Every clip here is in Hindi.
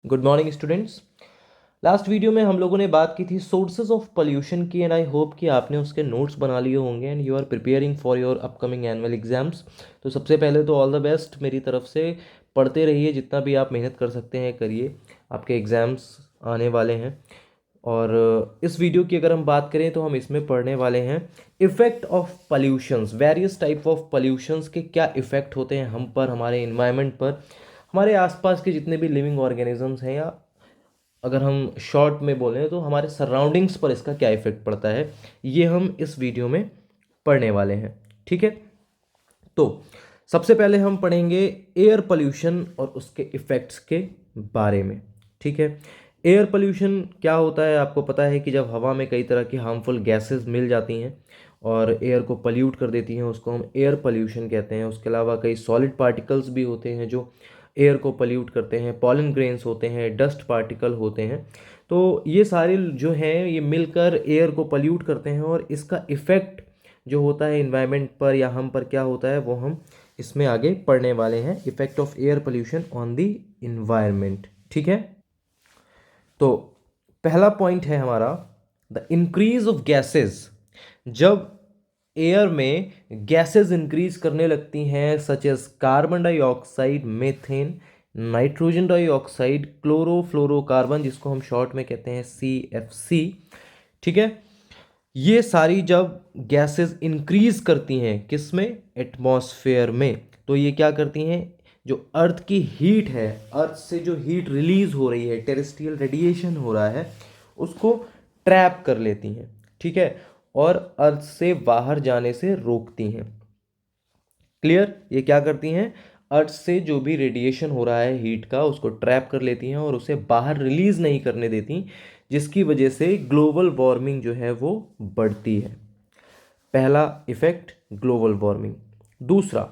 Good morning students. Last video में हम लोगों ने बात की थी सोर्सेज ऑफ पोल्यूशन की एंड आई होप कि आपने उसके नोट्स बना लिए होंगे and you are preparing for your upcoming annual exams. तो सबसे पहले तो ऑल द बेस्ट मेरी तरफ से। पढ़ते रहिए, जितना भी आप मेहनत कर सकते हैं करिए, आपके एग्ज़ाम्स आने वाले हैं। और इस वीडियो की अगर हम बात करें तो हम इसमें पढ़ने वाले हैं effect of pollutions, various type of pollutions के क्या इफ़ेक्ट होते हैं हम पर, हमारे इन्वायरमेंट पर, हमारे आसपास के जितने भी लिविंग ऑर्गेनिजम्स हैं, या अगर हम शॉर्ट में बोलें तो हमारे सराउंडिंग्स पर इसका क्या इफेक्ट पड़ता है, ये हम इस वीडियो में पढ़ने वाले हैं। ठीक है, तो सबसे पहले हम पढ़ेंगे एयर पोल्यूशन और उसके इफ़ेक्ट्स के बारे में। ठीक है, एयर पोल्यूशन क्या होता है आपको पता है कि जब हवा में कई तरह की हार्मफुल गैसेस मिल जाती हैं और एयर को पोल्यूट कर देती हैं, उसको हम एयर पोल्यूशन कहते हैं। उसके अलावा कई सॉलिड पार्टिकल्स भी होते हैं जो एयर को पोल्यूट करते हैं, पॉलन ग्रेन्स होते हैं, डस्ट पार्टिकल होते हैं। तो ये सारे जो हैं ये मिलकर एयर को पोल्यूट करते हैं और इसका इफ़ेक्ट जो होता है इन्वायरमेंट पर या हम पर क्या होता है वो हम इसमें आगे पढ़ने वाले हैं, effect of air pollution on the environment. ठीक है, तो पहला पॉइंट है हमारा द इंक्रीज ऑफ गैसेस। जब एयर में गैसेस इंक्रीज करने लगती हैं such as carbon dioxide, methane, nitrogen dioxide, chlorofluorocarbon, जिसको हम शॉर्ट में कहते हैं CFC। ठीक है, ये सारी जब गैसेस इंक्रीज करती हैं किस में, एटमॉस्फेयर में, तो ये क्या करती हैं, जो अर्थ की हीट है, अर्थ से जो हीट रिलीज हो रही है, टेरेस्ट्रियल रेडिएशन हो रहा है, उसको ट्रैप कर लेती हैं। ठीक है, और अर्थ से बाहर जाने से रोकती हैं। क्लियर, ये क्या करती हैं, अर्थ से जो भी रेडिएशन हो रहा है हीट का उसको ट्रैप कर लेती हैं और उसे बाहर रिलीज नहीं करने देती, जिसकी वजह से ग्लोबल वार्मिंग जो है वो बढ़ती है। पहला इफेक्ट ग्लोबल वार्मिंग। दूसरा,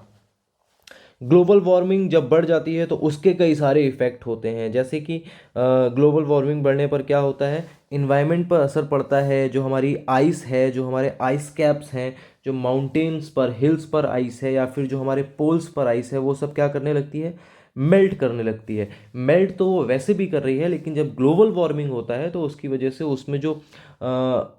ग्लोबल वार्मिंग जब बढ़ जाती है तो उसके कई सारे इफ़ेक्ट होते हैं, जैसे कि ग्लोबल वार्मिंग बढ़ने पर क्या होता है, इन्वायरमेंट पर असर पड़ता है। जो हमारी आइस है, जो हमारे आइस कैप्स हैं, जो माउंटेन्स पर, हिल्स पर आइस है, या फिर जो हमारे पोल्स पर आइस है, वो सब क्या करने लगती है, मेल्ट करने लगती है। मेल्ट तो वो वैसे भी कर रही है, लेकिन जब ग्लोबल वार्मिंग होता है तो उसकी वजह से उसमें जो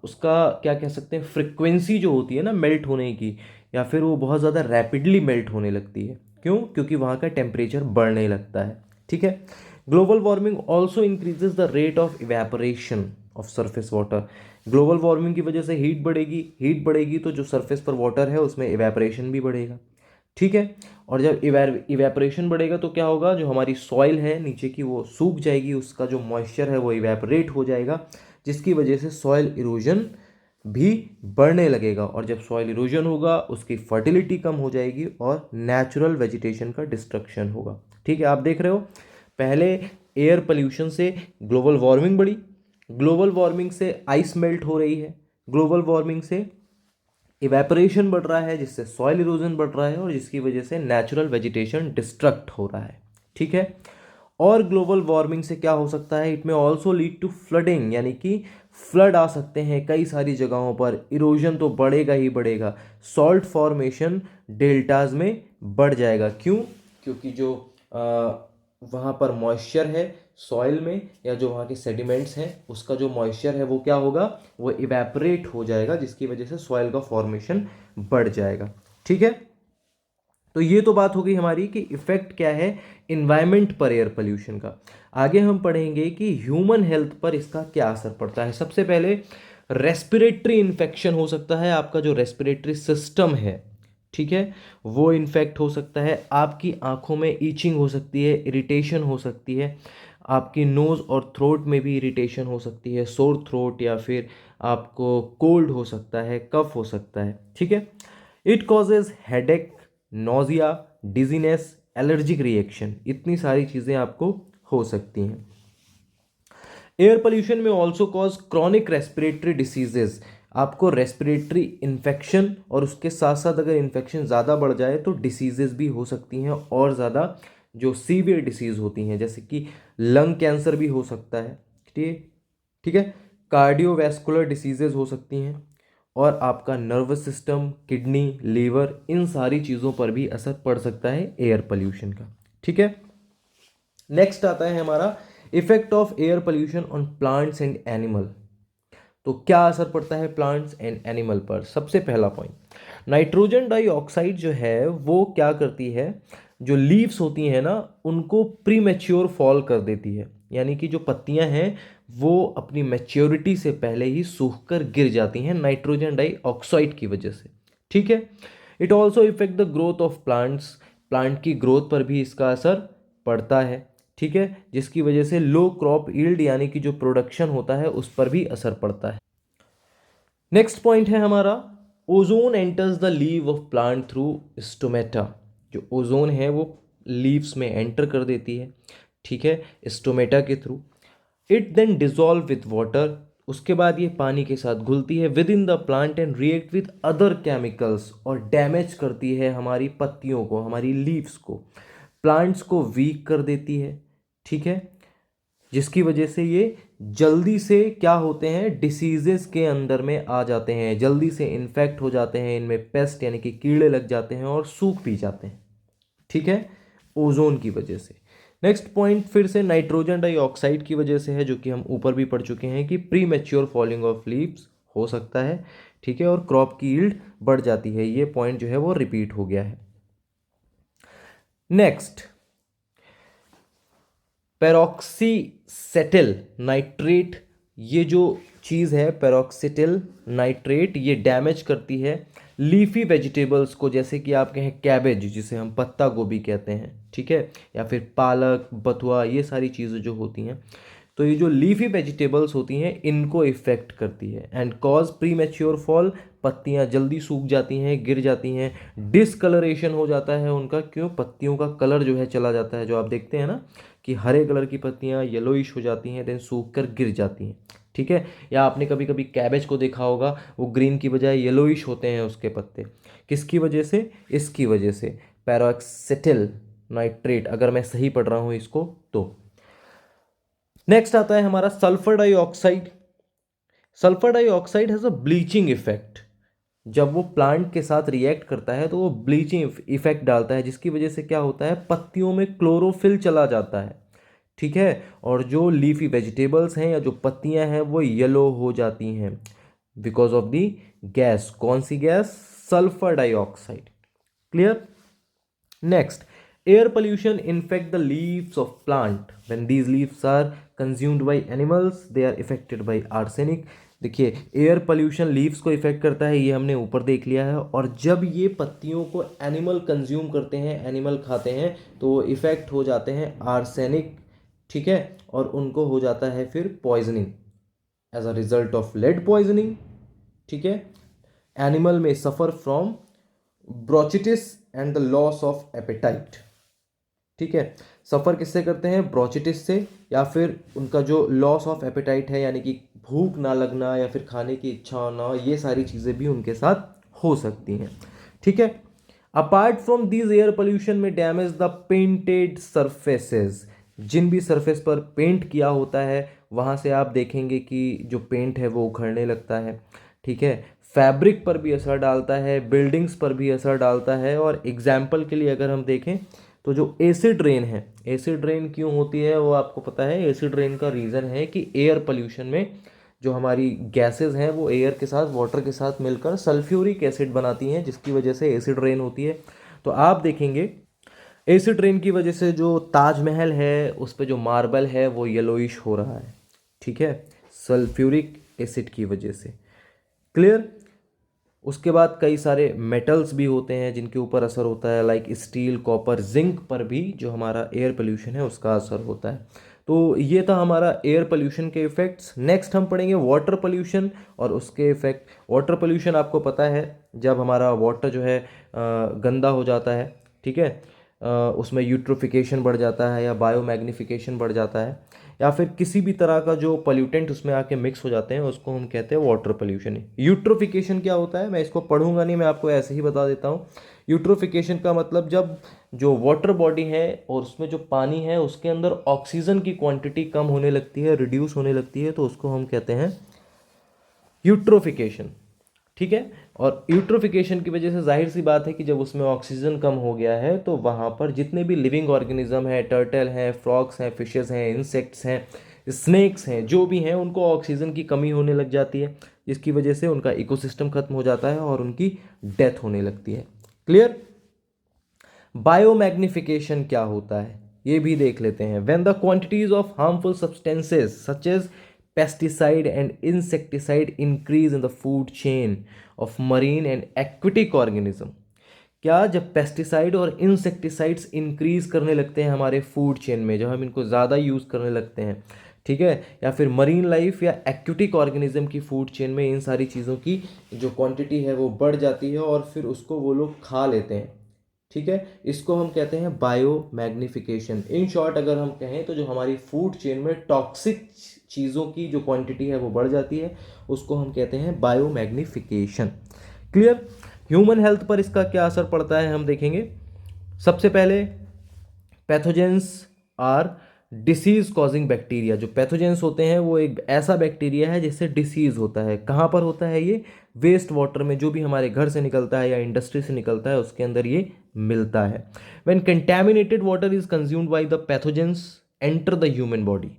उसका क्या कह सकते हैं, फ्रिक्वेंसी जो होती है ना मेल्ट होने की, या फिर वो बहुत ज़्यादा रैपिडली मेल्ट होने लगती है। क्यों? क्योंकि वहाँ का टेम्परेचर बढ़ने लगता है। ठीक है, global warming also increases the rate of evaporation of surface water. Global warming की वजह से हीट बढ़ेगी तो जो सरफेस पर वाटर है उसमें इवेपोरेशन भी बढ़ेगा। ठीक है, और जब इवेपोरेशन बढ़ेगा तो क्या होगा, जो हमारी सॉइल है नीचे की वो सूख जाएगी, उसका जो मॉइस्चर है वो इवेपोरेट हो जाएगा, जिसकी वजह से सॉइल इरोजन भी बढ़ने लगेगा। और जब सॉइल इरोजन होगा उसकी फर्टिलिटी कम हो जाएगी और नेचुरल वेजिटेशन का डिस्ट्रक्शन होगा। ठीक है, आप देख रहे हो, पहले एयर पोल्यूशन से ग्लोबल वार्मिंग बढ़ी, ग्लोबल वार्मिंग से आइस मेल्ट हो रही है, ग्लोबल वार्मिंग से इवेपोरेशन बढ़ रहा है, जिससे सॉइल इरोजन बढ़ रहा है और जिसकी वजह से नेचुरल वेजिटेशन डिस्ट्रक्ट हो रहा है। ठीक है, और ग्लोबल वार्मिंग से क्या हो सकता है, इट में ऑल्सो लीड टू फ्लडिंग, यानी कि फ्लड आ सकते हैं कई सारी जगहों पर। इरोजन तो बढ़ेगा ही बढ़ेगा, सॉल्ट फॉर्मेशन डेल्टाज में बढ़ जाएगा। क्यों? क्योंकि जो वहाँ पर मॉइस्चर है सॉइल में, या जो वहाँ के सेडिमेंट्स हैं उसका जो मॉइस्चर है वो क्या होगा, वो इवेपरेट हो जाएगा, जिसकी वजह से सॉइल का फॉर्मेशन बढ़ जाएगा। ठीक है, तो ये तो बात हो गई हमारी कि इफेक्ट क्या है इन्वायरमेंट पर एयर पोल्यूशन का। आगे हम पढ़ेंगे कि ह्यूमन हेल्थ पर इसका क्या असर पड़ता है। सबसे पहले रेस्पिरेटरी इन्फेक्शन हो सकता है, आपका जो रेस्पिरेटरी सिस्टम है, ठीक है, वो इन्फेक्ट हो सकता है। आपकी आंखों में ईचिंग हो सकती है, इरिटेशन हो सकती है, आपकी नोज़ और थ्रोट में भी इरिटेशन हो सकती है, सोर थ्रोट, या फिर आपको कोल्ड हो सकता है, कफ हो सकता है। ठीक है, it causes headache, nausea, dizziness, allergic reaction, इतनी सारी चीज़ें आपको हो सकती हैं। एयर पोल्यूशन में also cause chronic respiratory diseases, आपको रेस्पिरेटरी इन्फेक्शन, और उसके साथ साथ अगर इन्फेक्शन ज़्यादा बढ़ जाए तो डिसीजेज भी हो सकती हैं, और ज़्यादा जो सीवियर डिसीज होती हैं, जैसे कि लंग कैंसर भी हो सकता है। ठीक ठीक है, कार्डियोवैस्कुलर डिसीजेज हो सकती हैं, और आपका नर्वस सिस्टम, किडनी, लीवर, इन सारी चीज़ों पर भी असर पड़ सकता है एयर पोल्यूशन का। ठीक है, नेक्स्ट आता है हमारा effect of air pollution on plants and animal. तो क्या असर पड़ता है प्लांट्स एंड एनिमल पर? सबसे पहला पॉइंट, नाइट्रोजन डाइऑक्साइड जो है वो क्या करती है, जो लीव्स होती हैं ना उनको प्रीमेच्योर फॉल कर देती है, यानी कि जो पत्तियां हैं वो अपनी मैच्योरिटी से पहले ही सूख कर गिर जाती हैं नाइट्रोजन डाइऑक्साइड की वजह से। ठीक है। It also effect the growth of plants, plant की ग्रोथ पर भी इसका असर पड़ता है। ठीक है, जिसकी वजह से लो क्रॉप यील्ड यानी कि जो प्रोडक्शन होता है उस पर भी असर पड़ता है। नेक्स्ट पॉइंट है हमारा, ozone enters the leave of plant through stomata. जो ओजोन है वो लीव्स में एंटर कर देती है, ठीक है, स्टोमेटा के through. It then dissolve with water, उसके बाद ये पानी के साथ घुलती है within the plant and react with other chemicals, और डैमेज करती है हमारी पत्तियों को, हमारी लीव्स को, प्लांट्स को वीक कर देती है। ठीक है, जिसकी वजह से ये जल्दी से क्या होते हैं, डिसीजेस के अंदर में आ जाते हैं, जल्दी से इन्फेक्ट हो जाते हैं, इनमें पेस्ट यानी कि कीड़े लग जाते हैं और सूख भी जाते हैं। ठीक है, ओजोन की वजह से। नेक्स्ट पॉइंट फिर से नाइट्रोजन डाइऑक्साइड की वजह से है, जो कि हम ऊपर भी पढ़ चुके हैं कि pre mature falling of leaves हो सकता है। ठीक है, और क्रॉप की यील्ड बढ़ जाती है। ये पॉइंट जो है वो रिपीट हो गया है। नेक्स्ट, पेरोक्सीसेटिल नाइट्रेट, ये जो चीज़ है पेरोक्सीटिल नाइट्रेट, ये डैमेज करती है लीफी वेजिटेबल्स को, जैसे कि आप कहें कैबेज जिसे हम पत्ता गोभी कहते हैं, ठीक है, या फिर पालक, बथुआ, ये सारी चीज़ें जो होती हैं, तो ये जो लीफी वेजिटेबल्स होती हैं इनको इफेक्ट करती है। And cause pre mature fall, पत्तियां जल्दी सूख जाती हैं, गिर जाती हैं, डिसकलरेशन हो जाता है उनका, क्यों, पत्तियों का कलर जो है चला जाता है, जो आप देखते हैं ना कि हरे कलर की पत्तियां येलोइश हो जाती हैं, देन सूख कर गिर जाती हैं। ठीक है, या आपने कभी कभी कैबेज को देखा होगा, वो ग्रीन की बजाय येलोइश होते हैं उसके पत्ते, किसकी वजह से, इसकी वजह से, पेरोक्सिटिल नाइट्रेट, अगर मैं सही पढ़ रहा हूं इसको तो। नेक्स्ट आता है हमारा sulphur dioxide. Sulphur dioxide has a bleaching effect. जब वो प्लांट के साथ रिएक्ट करता है तो वो ब्लीचिंग इफेक्ट डालता है, जिसकी वजह से क्या होता है, पत्तियों में क्लोरोफिल चला जाता है। ठीक है, और जो लीफी वेजिटेबल्स हैं या जो पत्तियां हैं वो येलो हो जाती हैं बिकॉज ऑफ दी गैस। कौन सी gas? Sulphur dioxide. Clear? Next, air pollution infect the leaves of plant. When these leaves are consumed by animals, they are affected by arsenic. देखिए, एयर पोल्यूशन लीव्स को इफेक्ट करता है, ये हमने ऊपर देख लिया है, और जब ये पत्तियों को एनिमल कंज्यूम करते हैं, एनिमल खाते हैं, तो वो इफेक्ट हो जाते हैं आर्सेनिक। ठीक है, और उनको हो जाता है फिर poisoning as a result of lead poisoning. ठीक है, एनिमल में suffer from bronchitis and the loss of appetite. ठीक है, सफ़र किससे करते हैं? ब्रोचिटिस से, या फिर उनका जो लॉस ऑफ एपेटाइट है, यानी कि भूख ना लगना या फिर खाने की इच्छा ना, ये सारी चीज़ें भी उनके साथ हो सकती हैं। ठीक है, apart from these air pollution में डैमेज द पेंटेड सरफेसेस। जिन भी सरफेस पर पेंट किया होता है वहाँ से आप देखेंगे कि जो पेंट है वो उखड़ने लगता है। ठीक है, फैब्रिक पर भी असर डालता है, बिल्डिंग्स पर भी असर डालता है। और एग्जाम्पल के लिए अगर हम देखें तो जो एसिड रेन है, एसिड रेन क्यों होती है वो आपको पता है। एसिड रेन का रीज़न है कि एयर पोल्यूशन में जो हमारी गैसेस हैं वो एयर के साथ, वाटर के साथ मिलकर सल्फ्यूरिक एसिड बनाती हैं, जिसकी वजह से एसिड रेन होती है। तो आप देखेंगे एसिड रेन की वजह से जो ताजमहल है उस पर जो मार्बल है वो येलोइश हो रहा है। ठीक है, सल्फ्यूरिक एसिड की वजह से। क्लियर? उसके बाद कई सारे मेटल्स भी होते हैं जिनके ऊपर असर होता है, लाइक स्टील, कॉपर, जिंक पर भी जो हमारा एयर पोल्यूशन है उसका असर होता है। तो ये था हमारा एयर पोल्यूशन के इफ़ेक्ट्स। नेक्स्ट हम पढ़ेंगे वाटर पोल्यूशन और उसके इफ़ेक्ट। वाटर पोल्यूशन आपको पता है, जब हमारा वाटर जो है गंदा हो जाता है, ठीक है, उसमें यूट्रोफिकेशन बढ़ जाता है या बायोमैग्निफिकेशन बढ़ जाता है, या फिर किसी भी तरह का जो पोल्यूटेंट उसमें आके मिक्स हो जाते हैं, उसको हम कहते हैं वाटर पोल्यूशन। यूट्रोफिकेशन क्या होता है, मैं इसको पढ़ूंगा नहीं, मैं आपको ऐसे ही बता देता हूँ। यूट्रोफिकेशन का मतलब जब जो वाटर बॉडी है और उसमें जो पानी है उसके अंदर ऑक्सीजन की क्वांटिटी कम होने लगती है, रिड्यूस होने लगती है, तो उसको हम कहते हैं यूट्रोफिकेशन। ठीक है। और यूट्रोफिकेशन की वजह से जाहिर सी बात है कि जब उसमें ऑक्सीजन कम हो गया है तो वहाँ पर जितने भी लिविंग ऑर्गेनिज्म हैं, टर्टल हैं, फ्रॉग्स हैं, फिशेस हैं, इंसेक्ट्स हैं, स्नेक्स हैं, जो भी हैं, उनको ऑक्सीजन की कमी होने लग जाती है, जिसकी वजह से उनका इकोसिस्टम खत्म हो जाता है और उनकी डेथ होने लगती है। क्लियर। बायोमैग्निफिकेशन क्या होता है ये भी देख लेते हैं। When the quantities of harmful substances such as pesticide and insecticide increase in the food chain of marine and aquatic organism. क्या जब पेस्टिसाइड और इंसेक्टिसाइड्स इंक्रीज करने लगते हैं हमारे फूड चेन में, जब हम इनको ज़्यादा यूज़ करने लगते हैं, ठीक है, या फिर मरीन लाइफ या एक्वेटिक ऑर्गेनिज्म की फूड चेन में इन सारी चीज़ों की जो क्वांटिटी है वो बढ़ जाती है और फिर उसको वो लोग खा लेते हैं, ठीक है, इसको हम कहते हैं बायो मैग्निफिकेशन। इन शॉर्ट अगर हम कहें तो जो हमारी फूड चेन में टॉक्सिक चीज़ों की जो क्वांटिटी है वो बढ़ जाती है, उसको हम कहते हैं bio magnification. Clear. Human health पर इसका क्या असर पड़ता है हम देखेंगे। सबसे पहले pathogens are disease causing bacteria. जो पैथोजेंस होते हैं वो एक ऐसा बैक्टीरिया है जिससे डिसीज होता है। कहाँ पर होता है ये? वेस्ट वाटर में, जो भी हमारे घर से निकलता है या इंडस्ट्री से निकलता है उसके अंदर ये मिलता है। When contaminated water is consumed by the pathogens enter the human body.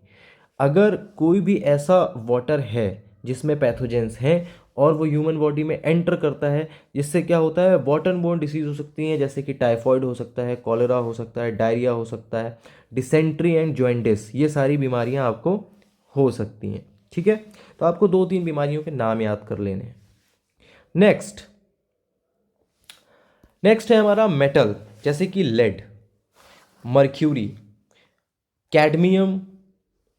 अगर कोई भी ऐसा वाटर है जिसमें पैथोजेंस हैं और वो ह्यूमन बॉडी में एंटर करता है, जिससे क्या होता है, वाटर बोर्न डिसीज हो सकती हैं, जैसे कि टाइफॉइड हो सकता है, कॉलेरा हो सकता है, डायरिया हो सकता है, डिसेंट्री एंड जॉइंटिस, ये सारी बीमारियां आपको हो सकती हैं। ठीक है, तो आपको 2-3 बीमारियों के नाम याद कर लेने हैं। नेक्स्ट है हमारा मेटल, जैसे कि लेड, मर्क्यूरी, कैडमियम।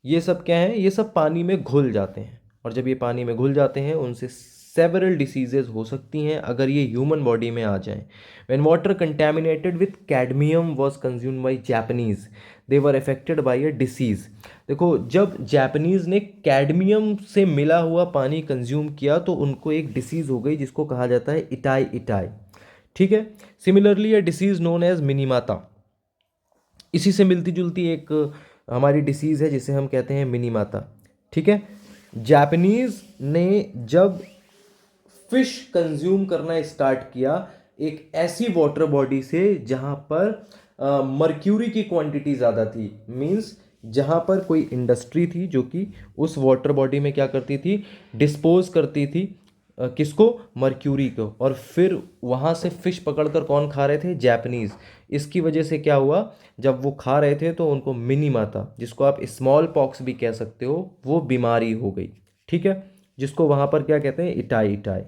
ये सब क्या है? ये सब पानी में घुल जाते हैं और जब ये पानी में घुल जाते हैं उनसे सेवरल डिसीजेज हो सकती हैं अगर ये ह्यूमन बॉडी में आ जाएं। When water contaminated with cadmium was consumed by Japanese, they were affected by a disease. देखो, जब जापानीज ने कैडमियम से मिला हुआ पानी कंज्यूम किया तो उनको एक डिसीज हो गई जिसको कहा जाता है इटाई इटाई। ठीक है। Similarly a disease known as Minamata, इसी से मिलती जुलती एक हमारी डिसीज़ है जिसे हम कहते हैं मिनीमाता। ठीक है। जापानीज ने जब फिश कंज्यूम करना स्टार्ट किया एक ऐसी वाटर बॉडी से जहाँ पर मर्क्यूरी की क्वांटिटी ज़्यादा थी, मींस जहाँ पर कोई इंडस्ट्री थी जो कि उस वाटर बॉडी में क्या करती थी, डिस्पोज करती थी किसको? मर्क्यूरी को। और फिर वहाँ से फिश पकड़कर कौन खा रहे थे? जापानीज। इसकी वजह से क्या हुआ, जब वो खा रहे थे तो उनको मिनीमाता, जिसको आप स्मॉल पॉक्स भी कह सकते हो, वो बीमारी हो गई। ठीक है, जिसको वहाँ पर क्या कहते हैं? Itai itai.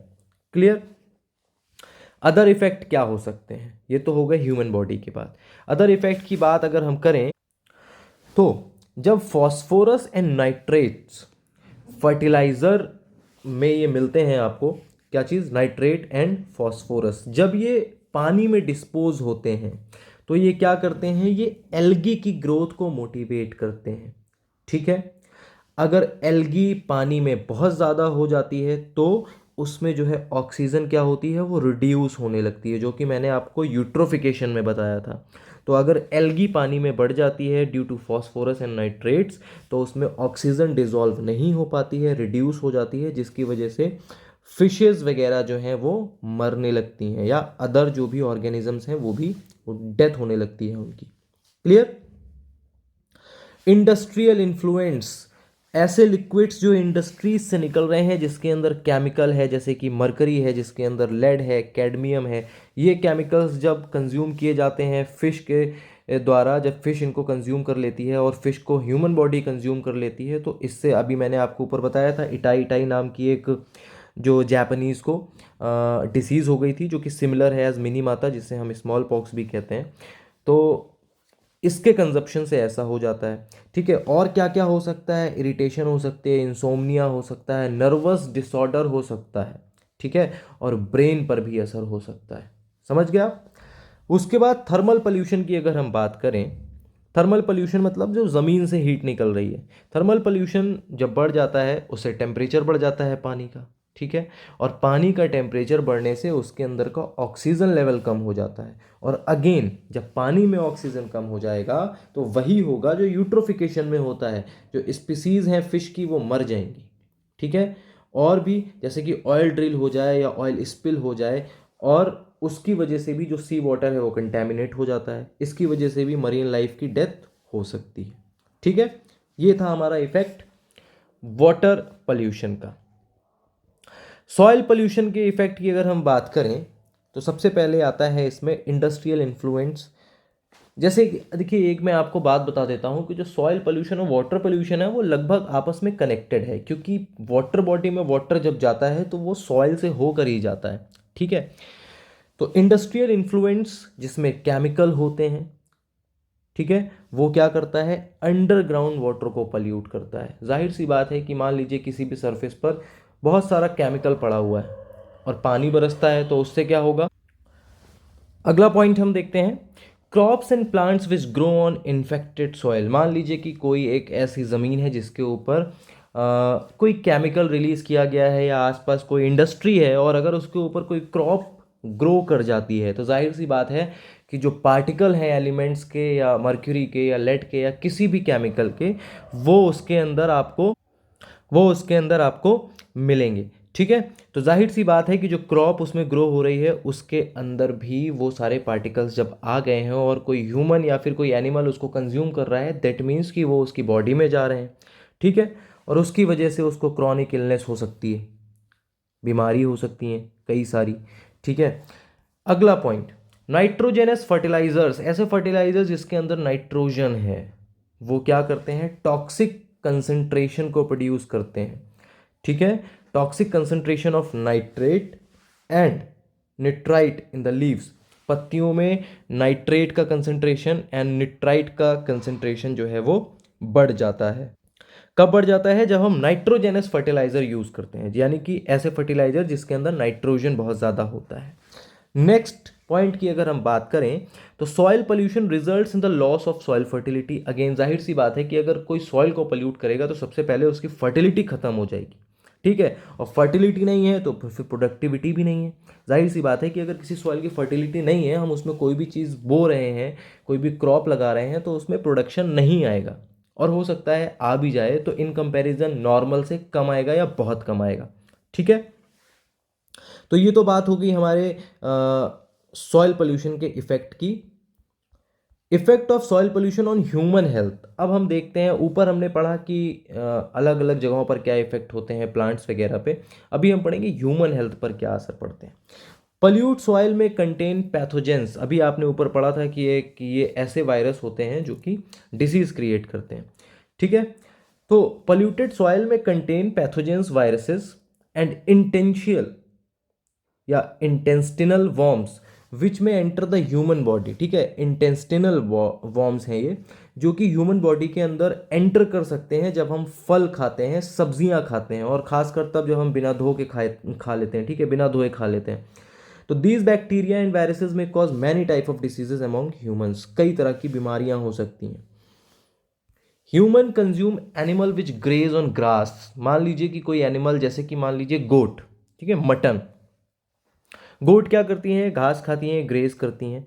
Clear. Other effect क्या हो सकते हैं? ये तो हो गए ह्यूमन बॉडी की बात। अदर इफेक्ट की बात अगर हम करें तो जब फॉस्फोरस एंड नाइट्रेट्स फर्टिलाइजर में ये मिलते हैं आपको, क्या चीज़? Nitrate and phosphorus. जब ये पानी में डिस्पोज होते हैं तो ये क्या करते हैं? ये एल्गी की ग्रोथ को मोटिवेट करते हैं। ठीक है। अगर एल्गी पानी में बहुत ज़्यादा हो जाती है तो उसमें जो है ऑक्सीजन क्या होती है? वो रिड्यूस होने लगती है, जो कि मैंने आपको यूट्रोफिकेशन में बताया था। तो अगर एल्गी पानी में बढ़ जाती है due to phosphorus and nitrates तो उसमें ऑक्सीजन डिजॉल्व नहीं हो पाती है, रिड्यूस हो जाती है, जिसकी वजह से फिशेस वगैरह जो हैं वो मरने लगती हैं या अदर जो भी ऑर्गेनिजम्स हैं वो भी डेथ होने लगती है उनकी। क्लियर। इंडस्ट्रियल इन्फ्लुएंस, ऐसे लिक्विड्स जो इंडस्ट्रीज से निकल रहे हैं जिसके अंदर केमिकल है, जैसे कि मरकरी है, जिसके अंदर लेड है, कैडमियम है, ये केमिकल्स जब कंज्यूम किए जाते हैं फिश के द्वारा, जब फिश इनको कंज्यूम कर लेती है और फिश को ह्यूमन बॉडी कंज्यूम कर लेती है तो इससे, अभी मैंने आपको ऊपर बताया था, इटाई इटाई नाम की एक जो जापानीज़ को डिसीज़ हो गई थी जो कि सिमिलर है एज मिनी माता, जिसे हम स्मॉल पॉक्स भी कहते हैं। तो इसके कंजप्शन से ऐसा हो जाता है। ठीक है। और क्या क्या हो सकता है? इरिटेशन हो सकती है, इंसोम्निया हो सकता है, नर्वस डिसऑर्डर हो सकता है। ठीक है। और ब्रेन पर भी असर हो सकता है। समझ गया? उसके बाद थर्मल पोल्यूशन की अगर हम बात करें, थर्मल पोल्यूशन मतलब जो ज़मीन से हीट निकल रही है। थर्मल पोल्यूशन जब बढ़ जाता है उससे टेम्परेचर बढ़ जाता है पानी का। ठीक है। और पानी का टेम्परेचर बढ़ने से उसके अंदर का ऑक्सीजन लेवल कम हो जाता है और अगेन जब पानी में ऑक्सीजन कम हो जाएगा तो वही होगा जो यूट्रोफिकेशन में होता है, जो स्पीसीज हैं फिश की वो मर जाएंगी। ठीक है। और भी जैसे कि ऑयल ड्रिल हो जाए या ऑयल स्पिल हो जाए, और उसकी वजह से भी जो सी वाटर है वो कंटेमिनेट हो जाता है, इसकी वजह से भी मरीन लाइफ की डेथ हो सकती है। ठीक है, ये था हमारा इफेक्ट वाटर पोल्यूशन का। सॉइल पोल्यूशन के इफेक्ट की अगर हम बात करें तो सबसे पहले आता है इसमें इंडस्ट्रियल इन्फ्लुएंस। जैसे देखिए, एक मैं आपको बात बता देता हूँ कि जो सॉइल पोल्यूशन और वाटर पोल्यूशन है वो लगभग आपस में कनेक्टेड है, क्योंकि वाटर बॉडी में वाटर जब जाता है तो वो सॉइल से होकर ही जाता है। ठीक है, तो इंडस्ट्रियल इन्फ्लुएंस जिसमें केमिकल होते हैं, ठीक है, वो क्या करता है, अंडरग्राउंड वाटर को पल्यूट करता है। जाहिर सी बात है कि मान लीजिए किसी भी सरफेस पर बहुत सारा केमिकल पड़ा हुआ है और पानी बरसता है तो उससे क्या होगा। अगला पॉइंट हम देखते हैं, crops and plants which grow on infected soil. मान लीजिए कि कोई एक ऐसी ज़मीन है जिसके ऊपर कोई केमिकल रिलीज किया गया है या आसपास कोई इंडस्ट्री है, और अगर उसके ऊपर कोई क्रॉप ग्रो कर जाती है तो जाहिर सी बात है कि जो पार्टिकल हैं एलिमेंट्स के या मर्क्यूरी के या लेड के या किसी भी केमिकल के, वो उसके अंदर आपको वो उसके अंदर आपको मिलेंगे। ठीक है, तो जाहिर सी बात है कि जो क्रॉप उसमें ग्रो हो रही है उसके अंदर भी वो सारे पार्टिकल्स जब आ गए हैं और कोई ह्यूमन या फिर कोई एनिमल उसको कंज्यूम कर रहा है, दैट मीन्स कि वो उसकी बॉडी में जा रहे हैं। ठीक है, और उसकी वजह से उसको क्रॉनिक इलनेस हो सकती है, बीमारी हो सकती हैं कई सारी। ठीक है, अगला पॉइंट, नाइट्रोजेनस फर्टिलाइजर्स। ऐसे फर्टिलाइजर्स जिसके अंदर नाइट्रोजन है वो क्या करते हैं, टॉक्सिक कंसंट्रेशन को प्रोड्यूस करते हैं। ठीक है, toxic concentration of nitrate and nitrite in the leaves. पत्तियों में नाइट्रेट का कंसंट्रेशन एंड निट्राइट का कंसंट्रेशन जो है वो बढ़ जाता है। कब बढ़ जाता है, जब हम नाइट्रोजेनस फर्टिलाइजर यूज करते हैं, यानी कि ऐसे फर्टिलाइजर जिसके अंदर नाइट्रोजन बहुत ज़्यादा होता है। नेक्स्ट पॉइंट की अगर हम बात करें तो soil pollution results in the loss of soil fertility. Again जाहिर सी बात है कि अगर कोई सॉइल को पोल्यूट करेगा तो सबसे पहले उसकी फर्टिलिटी खत्म हो जाएगी। ठीक है, और फर्टिलिटी नहीं है तो फिर प्रोडक्टिविटी भी नहीं है। जाहिर सी बात है कि अगर किसी सॉइल की फर्टिलिटी नहीं है, हम उसमें कोई भी चीज़ बो रहे हैं, कोई भी क्रॉप लगा रहे हैं, तो उसमें प्रोडक्शन नहीं आएगा, और हो सकता है आ भी जाए तो इन कंपैरिजन नॉर्मल से कम आएगा या बहुत कम आएगा। ठीक है, तो ये तो बात हो गई हमारे सॉइल पोल्यूशन के इफेक्ट की। Effect of soil pollution on human health. अब हम देखते हैं, ऊपर हमने पढ़ा कि अलग अलग जगहों पर क्या इफेक्ट होते हैं प्लांट्स वगैरह पे, अभी हम पढ़ेंगे ह्यूमन हेल्थ पर क्या असर पड़ते हैं। पल्यूट सॉइल में कंटेन पैथोजेंस। अभी आपने ऊपर पढ़ा था कि ये ऐसे वायरस होते हैं जो कि डिसीज क्रिएट करते हैं। ठीक है, तो पल्यूटेड सॉइल में कंटेन पैथोजेंस वायरसेस एंड इंटेंशियल या इंटेस्टिनल वॉर्म्स विच में एंटर द ह्यूमन बॉडी। ठीक है, इंटेस्टिनल वॉर्म्स हैं ये, जो कि ह्यूमन बॉडी के अंदर एंटर कर सकते हैं जब हम फल खाते हैं, सब्जियां खाते हैं, और खासकर तब जब हम बिना धो के खा लेते हैं। ठीक है, बिना धोए खा लेते हैं। तो these bacteria and viruses may cause many type of diseases among humans. कई तरह की बीमारियां हो सकती हैं। Human consume animal which graze on grass. मान लीजिए कि कोई एनिमल, जैसे कि मान लीजिए गोट, ठीक है, मटन। गोट क्या करती हैं, घास खाती हैं, ग्रेज करती हैं।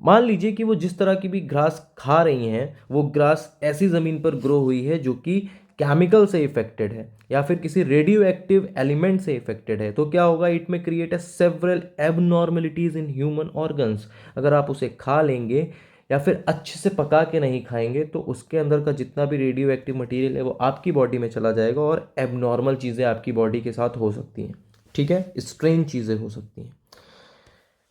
मान लीजिए कि वो जिस तरह की भी घास खा रही हैं, वो घास ऐसी ज़मीन पर ग्रो हुई है जो कि केमिकल से इफेक्टेड है या फिर किसी रेडियो एक्टिव एलिमेंट से इफेक्टेड है, तो क्या होगा, इट में create a several abnormalities in human organs. अगर आप उसे खा लेंगे या फिर अच्छे से पका के नहीं खाएंगे तो उसके अंदर का जितना भी रेडियो एक्टिव मटीरियल है वो आपकी बॉडी में चला जाएगा और एबनॉर्मल चीज़ें आपकी बॉडी के साथ हो सकती हैं। ठीक है, स्ट्रेंज चीज़ें हो सकती हैं।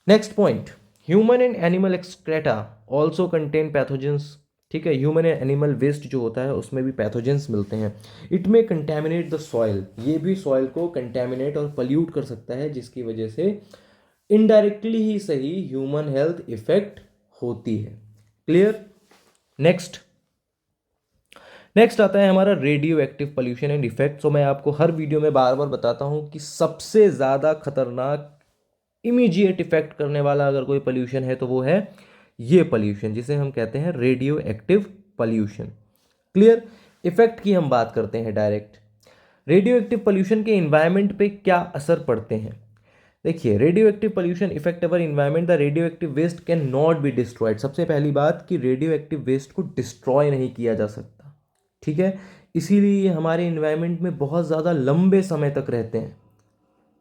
Next point, human and animal excreta also contain pathogens. ठीक है, ह्यूमन एंड एनिमल वेस्ट जो होता है उसमें भी पैथोजेंस मिलते हैं। इट में कंटेमिनेट द सॉइल। ये भी सॉइल को कंटेमिनेट और पल्यूट कर सकता है, जिसकी वजह से इनडायरेक्टली ही सही ह्यूमन हेल्थ इफेक्ट होती है। क्लियर। नेक्स्ट आता है हमारा radio active pollution and effect. तो मैं आपको हर वीडियो में बार बार बताता हूं कि सबसे ज़्यादा खतरनाक इमीडिएट इफेक्ट करने वाला अगर कोई पोल्यूशन है तो वो है ये पोल्यूशन, जिसे हम कहते हैं radioactive pollution. Clear. Effect की हम बात करते हैं डायरेक्ट। रेडियो एक्टिव पोल्यूशन के इन्वायरमेंट पे क्या असर पड़ते हैं। देखिए, radioactive pollution effect our environment. The radioactive waste can not be destroyed. सबसे पहली बात कि रेडियो एक्टिव वेस्ट को डिस्ट्रॉय नहीं किया जा सकता। ठीक है, इसीलिए ये हमारे इन्वायरमेंट में बहुत ज़्यादा लंबे समय तक रहते हैं।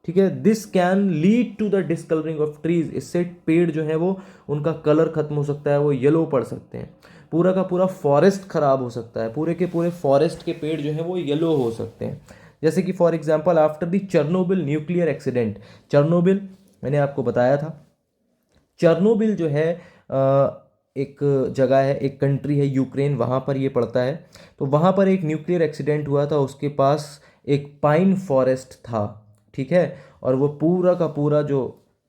ठीक है, this can lead to the discolouring of trees. इससे पेड़ जो है वो उनका कलर खत्म हो सकता है, वो येलो पड़ सकते हैं, पूरा का पूरा फॉरेस्ट खराब हो सकता है, पूरे के पूरे फॉरेस्ट के पेड़ जो है वो येलो हो सकते हैं। जैसे कि for example after the Chernobyl nuclear accident, Chernobyl मैंने आपको बताया था, चेरनोबिल जो है एक जगह है, एक कंट्री है यूक्रेन, वहाँ पर ये पड़ता है। तो वहाँ पर एक न्यूक्लियर एक्सीडेंट हुआ था, उसके पास एक पाइन फॉरेस्ट था। ठीक है, और वो पूरा का पूरा जो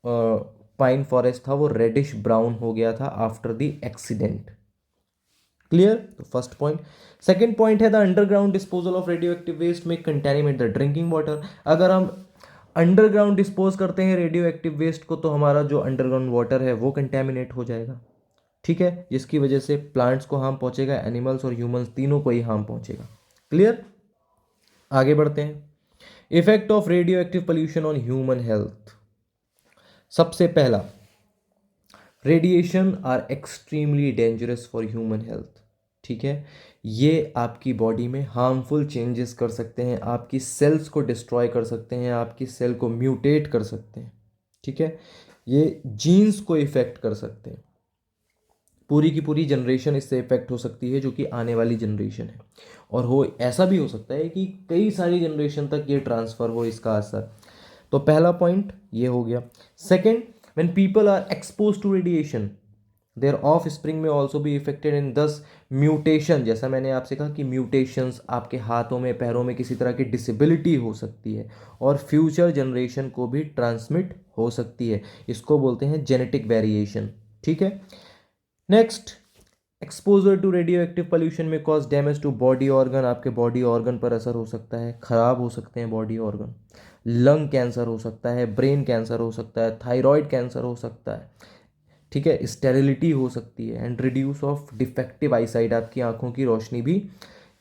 पाइन फॉरेस्ट था वो रेडिश ब्राउन हो गया था आफ्टर द एक्सीडेंट। क्लियर? तो फर्स्ट पॉइंट। सेकंड पॉइंट है the underground disposal of radioactive waste में कंटेनिमेट द ड्रिंकिंग वाटर। अगर हम अंडरग्राउंड डिस्पोज करते हैं रेडियो एक्टिव वेस्ट को तो हमारा जो अंडरग्राउंड वाटर है वो कंटेमिनेट हो जाएगा। ठीक है, जिसकी वजह से प्लांट्स को हार्म पहुंचेगा, एनिमल्स और ह्यूमंस तीनों को ही हार्म पहुंचेगा। क्लियर? आगे बढ़ते हैं। Effect of radioactive pollution on human health. सबसे पहला, radiation are extremely dangerous for human health. ठीक है, ये आपकी बॉडी में हार्मफुल चेंजेस कर सकते हैं, आपकी सेल्स को डिस्ट्रॉय कर सकते हैं, आपकी सेल को म्यूटेट कर सकते हैं। ठीक है, ये जीन्स को इफेक्ट कर सकते हैं, पूरी की पूरी जनरेशन इससे इफेक्ट हो सकती है जो कि आने वाली जनरेशन है। और हो ऐसा भी हो सकता है कि कई सारी जनरेशन तक ये ट्रांसफ़र हो इसका असर। तो पहला पॉइंट ये हो गया। Second, when people are expose to radiation their offspring में ऑल्सो भी इफेक्टेड इन दस म्यूटेशन। जैसा मैंने आपसे कहा कि म्यूटेशंस आपके हाथों में पैरों में किसी तरह की डिसेबिलिटी हो सकती है और फ्यूचर जनरेशन को भी ट्रांसमिट हो सकती है, इसको बोलते हैं जेनेटिक वेरिएशन। ठीक है, next, exposure to radioactive pollution में cause damage to body organ. आपके बॉडी ऑर्गन पर असर हो सकता है, खराब हो सकते हैं बॉडी ऑर्गन। लंग कैंसर हो सकता है, ब्रेन कैंसर हो सकता है, थायराइड कैंसर हो सकता है। ठीक है, स्टेरिलिटी हो सकती है and reduce of defective eyesight, आपकी आंखों की रोशनी भी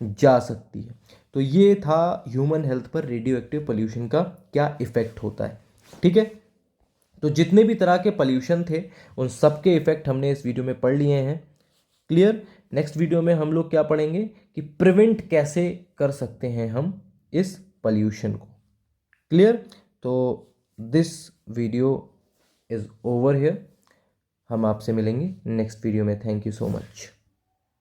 जा सकती है। तो ये था ह्यूमन हेल्थ पर रेडियो एक्टिव पोल्यूशन का क्या इफेक्ट होता है। ठीक है, तो जितने भी तरह के पोल्यूशन थे उन सब के इफेक्ट हमने इस वीडियो में पढ़ लिए हैं। क्लियर? नेक्स्ट वीडियो में हम लोग क्या पढ़ेंगे कि प्रिवेंट कैसे कर सकते हैं हम इस पोल्यूशन को। क्लियर? तो this video is over here, हम आपसे मिलेंगे नेक्स्ट वीडियो में। Thank you so much.